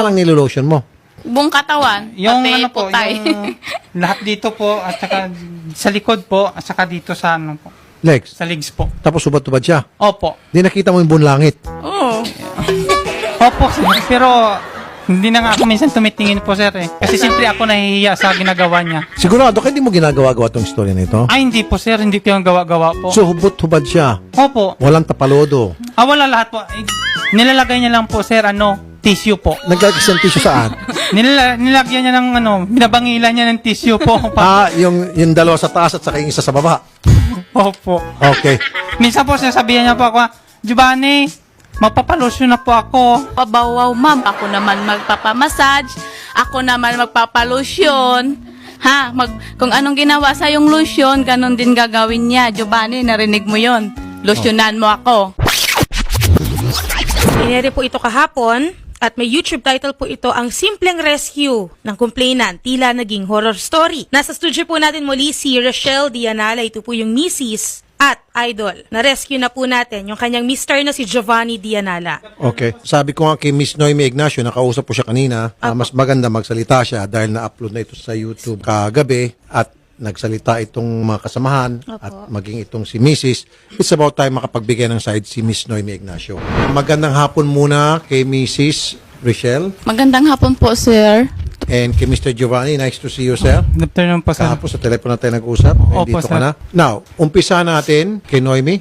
Parang nilolotion mo. Buong katawan. Yung pati ano po, putay. yung lahat dito po, at saka sa likod po, at saka dito sa ano po, Legs. sa legs po. Tapos subad-tubad siya. Opo. Di nakita mo yung buong langit. Oo. Opo, sir. Pero hindi na nga ako minsan tumitingin po, sir. Kasi siyempre ako nahihiya sa ginagawa niya. Sigurado ka hindi mo ginagawa-gawa tong story na ito? Ay, hindi po, sir. Hindi ko yung gawa-gawa po. So, hubot-hubad siya. Opo. Walang tapalodo. Wala lahat po. Nilalagay niya lang po, sir, tissue po. Nagkakis ng tissue saan? Nilagyan niya ng binabangilan niya ng tissue po. Yung dalawa sa taas at saka yung isa sa baba. Opo. Okay. Minsan po, sinasabihan niya po ako, Giovanni, mapapalusyon na po ako. Pabawaw, ma'am. Ako naman magpapamassage. Ako naman magpapalusyon. Ha? Kung anong ginawa sa yung lotion, ganun din gagawin niya. Giovanni, narinig mo yon. Lotionan mo ako. Inere po ito kahapon at may YouTube title po ito, ang simpleng rescue ng complainant, tila naging horror story. Nasa studio po natin muli si Rochelle Dianala, ito po yung Mrs. at Idol. Na-rescue na po natin yung kanyang Mr. na si Giovanni Dianala. Okay. Sabi ko nga kay Miss Noemi Ignacio, nakausap po siya kanina, mas maganda magsalita siya dahil na-upload na ito sa YouTube kagabi at nagsalita itong mga kasamahan at maging itong si Mrs. It's about time makapagbigay ng side si Miss Noemi Ignacio. Magandang hapon muna kay Mrs. Rochelle Magandang hapon po, sir. and kay Mr. Giovanni. Nice to see you, sir. Good afternoon po, sir. Kahapon sa telepono na tayo nag-usap. Opo, Dito sir. ka na. Now, umpisa natin kay Noemi.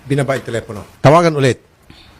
Binaba yung telepono. Tawagan ulit.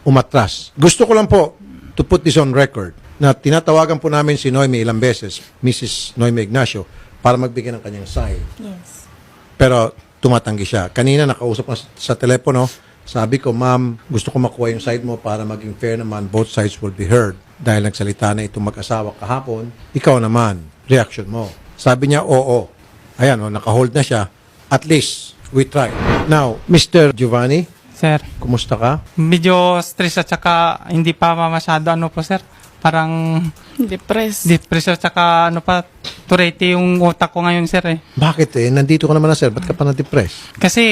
Umatras. Gusto ko lang po to put this on record na tinatawagan po namin si Noemi ilang beses, Mrs. Noemi Ignacio, para magbigay ng kanyang sign. Yes. Pero tumatanggi siya. Kanina nakausap ko sa telepono, sabi ko, ma'am, gusto ko makuha yung side mo para maging fair naman, both sides will be heard. Dahil nagsalita na itong mag-asawa kahapon, ikaw naman, reaction mo. Sabi niya, oo. Ayan, naka-hold na siya. At least, we try. Now, Mr. Giovanni, Sir, kumusta ka? medyo stress at saka hindi pa masyado po, sir. Parang Depressed. depression at saka turete yung utak ko ngayon, sir. Bakit nandito ka naman na, sir. Ba't ka pa na-depress? Kasi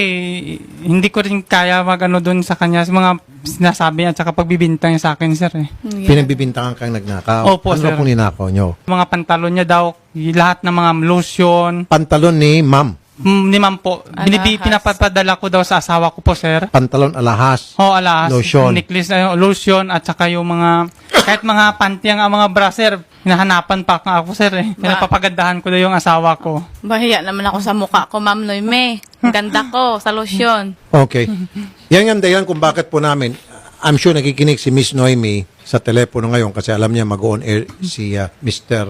hindi ko rin kaya doon sa kanya, sa mga sinasabi niya at saka pagbibintang niya sa akin, sir. Pinagbibintangan kang nagnakaw. Opo, ano sir. ba pong ninakaw nyo? Mga pantalon niya daw, lahat ng mga lotion, Pantalon ni ma'am. ni ma'am po, Alahas. pinapapadala ko daw sa asawa ko po, sir. Pantalon alahas. Alas. Lotion. Necklace, lotion, at saka yung mga, kahit mga panty ang mga bra, sir, hinahanapan pa ako, sir. Pinapapagandahan ko daw yung asawa ko. Bahiya naman ako sa mukha ko, Ma'am Noemi. Ang ganda ko sa lotion. Okay. Yan ang dahilan kung bakit po namin, I'm sure nakikinig si Miss Noemi sa telepono ngayon kasi alam niya mag-on air si Mr.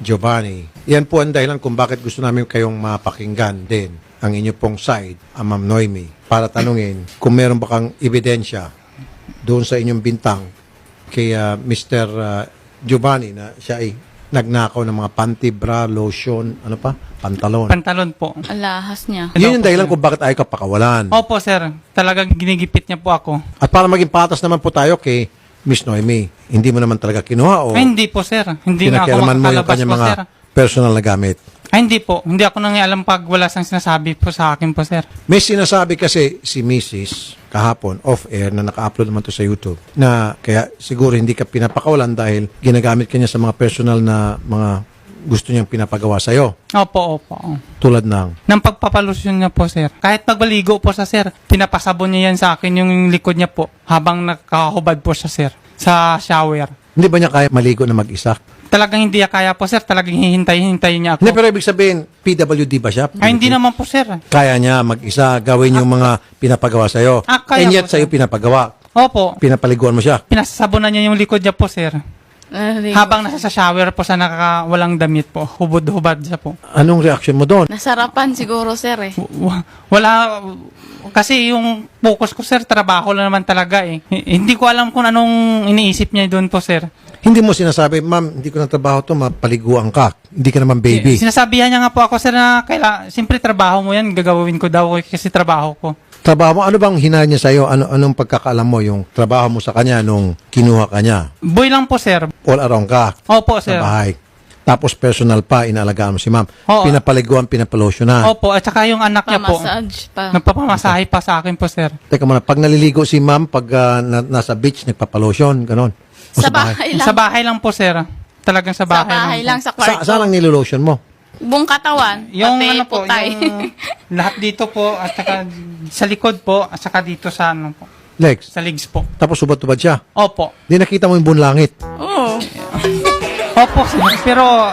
Giovanni. Yan po ang dahilan kung bakit gusto namin kayong mapakinggan din ang inyo pong side, Ma'am Noemi, para tanungin kung meron ba kang ebidensya doon sa inyong bintang kay Mr. Giovanni na siya ay nagnakaw ng mga panty, bra, lotion, ano pa? Pantalon. Pantalon po. Alahas niya. Yun yung dahilan kung bakit ayaw ka pakawalan. Opo, sir. Talagang ginigipit niya po ako. At para maging patas naman po tayo kay Miss Noemi, hindi mo naman talaga kinuha o Ay, hindi po, sir. Hindi nga ako pinakialaman mo yung makakalabas kanyang po, mga sir. personal na gamit. Ay, hindi po. Hindi ako nangyayalam pag wala siyang sinasabi po sa akin po, sir. May sinasabi kasi si Mrs. kahapon, off-air, na naka-upload naman to sa YouTube, na kaya siguro hindi ka pinapakawalan dahil ginagamit ka niya sa mga personal na mga gusto niyang pinapagawa sa'yo. Opo. Tulad ng, Nang pagpapalusyon niya po, sir. Kahit magbaligo po sa sir, pinapasabon niya yan sa akin yung likod niya po habang nakahubad po siya, sir, sa shower. hindi ba niya kaya maligo na mag-isa? Talagang hindi niya kaya po, sir. Talagang hihintayin niya ako. Hindi, pero ibig sabihin, PWD ba siya? Ay, hindi naman po, sir. Kaya niya mag-isa gawin yung mga pinapagawa sa'yo. Kaya And yet po, sa'yo pinapagawa. Opo. Pinapaliguan mo siya. Pinasasabonan niya yung likod niya po, sir. Habang nasa sa shower po sa walang damit po. Hubad-hubad siya po. Anong reaction mo doon? Nasarapan siguro, sir eh. Wala, kasi yung focus ko, sir, trabaho lang naman talaga eh. Hindi ko alam kung anong iniisip niya doon po, sir. Hindi mo sinasabi, ma'am, hindi ko na trabaho to, mapaliguan ka. Hindi ka naman baby. Sinasabihan niya nga po ako, sir, na siyempre trabaho mo yan, gagawin ko daw kasi trabaho ko. Trabaho mo, ano bang hinahal niya sa'yo? Anong pagkakaalam mo yung trabaho mo sa kanya nung kinuha ka niya? Boy lang po, sir. All around ka Opo, sir. sa bahay. Tapos personal pa, inaalagaan mo si ma'am. Oo. Pinapaliguan, pinapalosyunan. Opo, at saka yung anak niya po. Pamassage pa. Nagpapamasahe pa sa akin po, sir. Teka muna, pag naliligo si ma'am, pag nasa beach, nagpapalosyon, ganon. Sa bahay lang. Sa bahay lang po, sir. Talagang sa Sa bahay, bahay lang, po. sa kwarto. Saan ang nilulotion mo? Buong katawan. Yung pati ano po, putay. yung lahat dito po, at saka sa likod po, at saka dito sa ano po, Legs. sa legs po. Tapos subad-tubad siya. Opo. Di nakita mo yung bunlangit. Oo. Opo, sir. Pero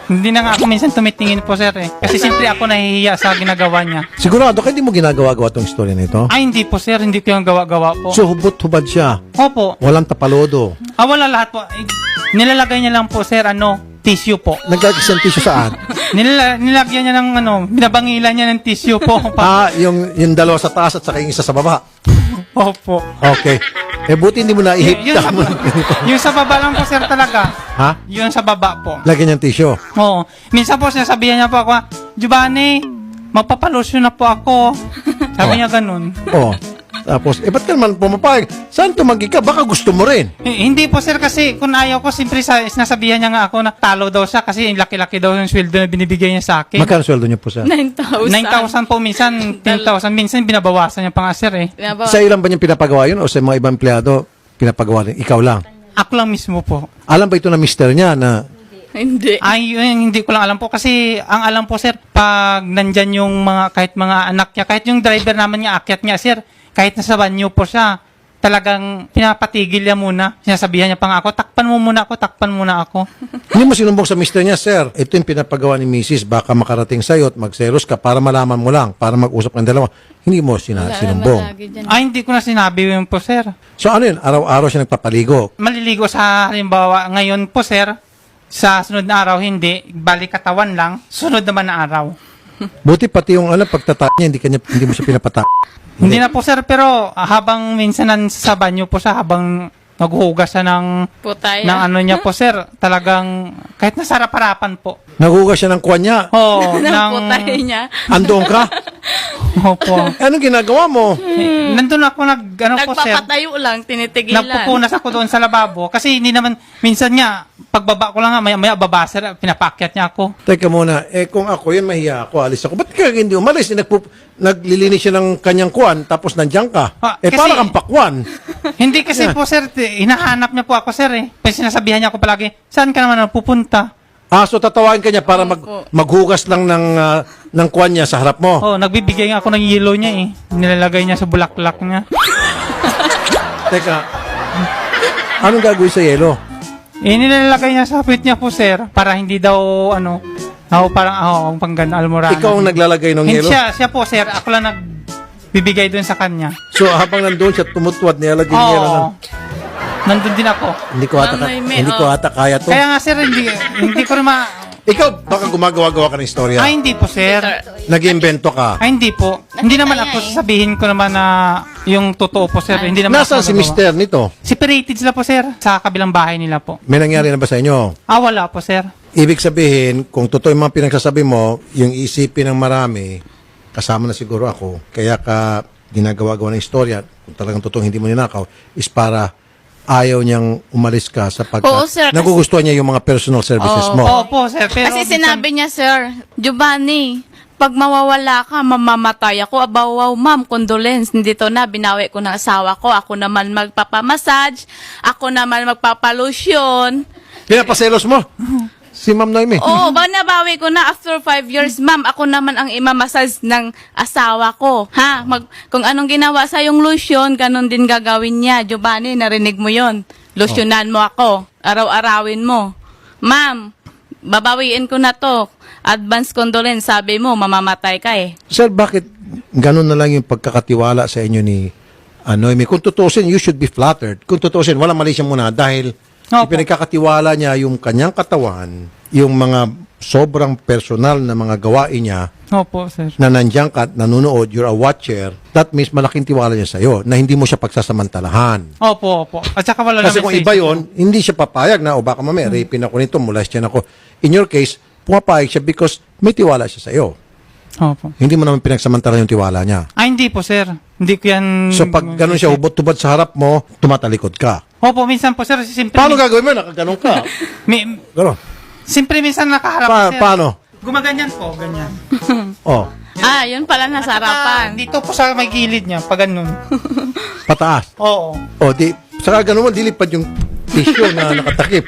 hindi na nga ako minsan tumitingin po, sir. Kasi siyempre ako nahihiya sa ginagawa niya. Sigurado ka hindi mo ginagawa-gawa tong story na ito? Ay, hindi po, sir. Hindi ko yung gawa-gawa po. So, hubot-hubad siya. Opo. Walang tapalodo. Wala lahat po. Nilalagay niya lang po, sir, tissue po. Nagkakisang tissue saan? Nilagyan niya ng binabangilan niya ng tissue po. Yung dalawa sa taas at saka yung isa sa baba. Opo. Okay. Buti hindi mo Yun naihipta sa, mo. yung sa baba lang po, sir, talaga. Ha? Yung sa baba po. Lagyan niyang tissue. Oo. Minsan po, sinasabihan niya po ako, Giovanni, magpapalusyon na po ako. Sabi niya ganun. Oh. Tapos, ba't ka naman pumapayag? Saan tumanggi ka? Baka gusto mo rin. Hindi po, sir, kasi kung ayaw ko, siyempre sinasabihan niya nga ako na talo daw siya kasi laki-laki daw yung sweldo na binibigay niya sa akin. Magkano sweldo niyo po, sir? 9,000. 9,000 po minsan, 10,000 minsan binabawasan niya pa nga, sir, eh. Sa ilan ba niyang pinapagawa yun o sa mga ibang empleyado pinapagawa rin? Ikaw lang. Ako lang mismo po. Alam ba ito na mister niya na Hindi. Ay, yun, hindi ko lang alam po kasi ang alam po, sir, pag nandyan yung kahit mga anak niya, kahit yung driver naman niya, akyat niya, sir, kahit nasa banyo po siya, talagang pinapatigil niya muna. Sinasabihan niya pa nga ako, takpan mo muna ako. hindi mo sinumbong sa mister niya, sir, ito yung pinapagawa ni Mrs. Baka makarating sa'yo at magselos ka para malaman mo lang, para mag-usap ng dalawa. Hindi mo sinumbong. Ay, hindi ko na sinabi yun po, sir. So ano yun? Araw-araw siya nagpapaligo. Maliligo sa halimbawa, ngayon po, sir, sa sunod na araw, hindi. Balik katawan lang, sunod naman na araw. Buti pati yung pagtata niya, hindi mo siya pinapata. Hindi na po, sir, pero habang minsan sa banyo po siya, habang naghuhugas siya ng Putay. ano niya po, sir, talagang kahit nasa harapan po. Naghugas siya ng kuwan niya. Oo, Ng putay niya. Andoon ka? Opo. Anong ginagawa mo? Nandun ako po, sir. Nagpapatayo lang, tinitigilan. Nagpupunas ako doon sa lababo kasi hindi naman, minsan nga, pagbaba ko lang nga, maya baba, sir, pinapakyat niya ako. Teka muna, kung ako yun, mahiya ako, alis ako. Ba't ka hindi umalis? Naglilinis siya ng kanyang kuwan, tapos nandiyan ka. Kasi- Para kang pakwan. Hindi kasi po, sir, hinahanap niya po ako, sir, eh. Kasi sinasabihan niya ako palagi, saan ka naman pupunta? So tatawagin ka niya para maghugas lang ng kuwan niya sa harap mo. Oh, nagbibigay nga ako ng yelo niya, eh. Nilalagay niya sa bulaklak niya. Teka, anong gagawin sa yelo? Nilalagay niya sa pit niya po, sir, para hindi daw, parang, panggan, almoranas. Ikaw ang naglalagay ng Hindi yelo? siya po, sir, ako lang nagbibigay doon sa kanya. So habang nandun siya tumutwad, nilalagay niya yelo Oo. Nandun din ako. Hindi ko ata kaya to. Kaya nga, sir, hindi ko rin Ikaw, baka gumagawa-gawa ka ng istorya. Ay, hindi po, sir. Nag-invento ka. Ay, hindi po. Hindi naman ako sasabihin ko naman na yung totoo po, sir. Hindi naman Nasaan ako si nagawa. mister nito? Separated sila po, sir. Sa kabilang bahay nila po. May nangyari na ba sa inyo? Wala po, sir. Ibig sabihin, kung totoo yung mga pinagsasabi mo, yung isipin ng marami, kasama na siguro ako, kaya ka ginagawa-gawa ng istorya, kung talagang totoo hindi mo ninakaw, is para ayaw niyang umalis ka sapagkat Oo, sir, kasi- nagugustuhan niya yung mga personal services mo. Opo, sir. Pero Kasi sinabi niya, sir, Giovanni, pag mawawala ka, mamamatay ako. Abawaw, ma'am, condolence. Dito na, binawi ko ng asawa ko. Ako naman magpapamassage. Ako naman magpapalusyon. Pinapaselos mo? Si Ma'am Noemi. Oo, nabawi ko na after 5 years, ma'am. Ako naman ang imamassage ng asawa ko. Ha? Kung anong ginawa sa yung lotion, ganun din gagawin niya. Giovanni, narinig mo yon. Lotionan mo ako. Araw-arawin mo. Ma'am, babawiin ko na to. Advance condolence, sabi mo, mamamatay ka eh. Sir, bakit ganun na lang yung pagkakatiwala sa inyo ni Noemi? Kung tutusin, you should be flattered. Kung tutusin, walang mali siya muna dahil Opo. ipinagkakatiwala niya yung kanyang katawan, yung mga sobrang personal na mga gawain niya Opo, sir. na nandiyan ka, nanonood, you're a watcher, that means malaking tiwala niya sa'yo na hindi mo siya pagsasamantalahan. Opo. At saka wala Kasi naman kung iba yon, hindi siya papayag na, o baka mamaya, rapin ako nito, molestian ako. In your case, pumapayag siya because may tiwala siya sa'yo. Opo. Hindi mo naman pinagsamantalahan yung tiwala niya. Ay, hindi po, sir. Hindi ko yan... So pag ganun siya, hubot-tubad sa harap mo, tumatalikod ka. Opo, minsan po, sir. Siyempre, Paano gagawin mo? Nakaganon ka. Gano'n. siyempre, minsan nakaharap po, sir. Paano? Gumaganyan po, ganyan. Oh, Yun pala nasa harapan. Dito po sa may gilid niya, pag ganun. pataas. Oo. Oh, saka ganun mo, dilipad yung tissue na nakatakip.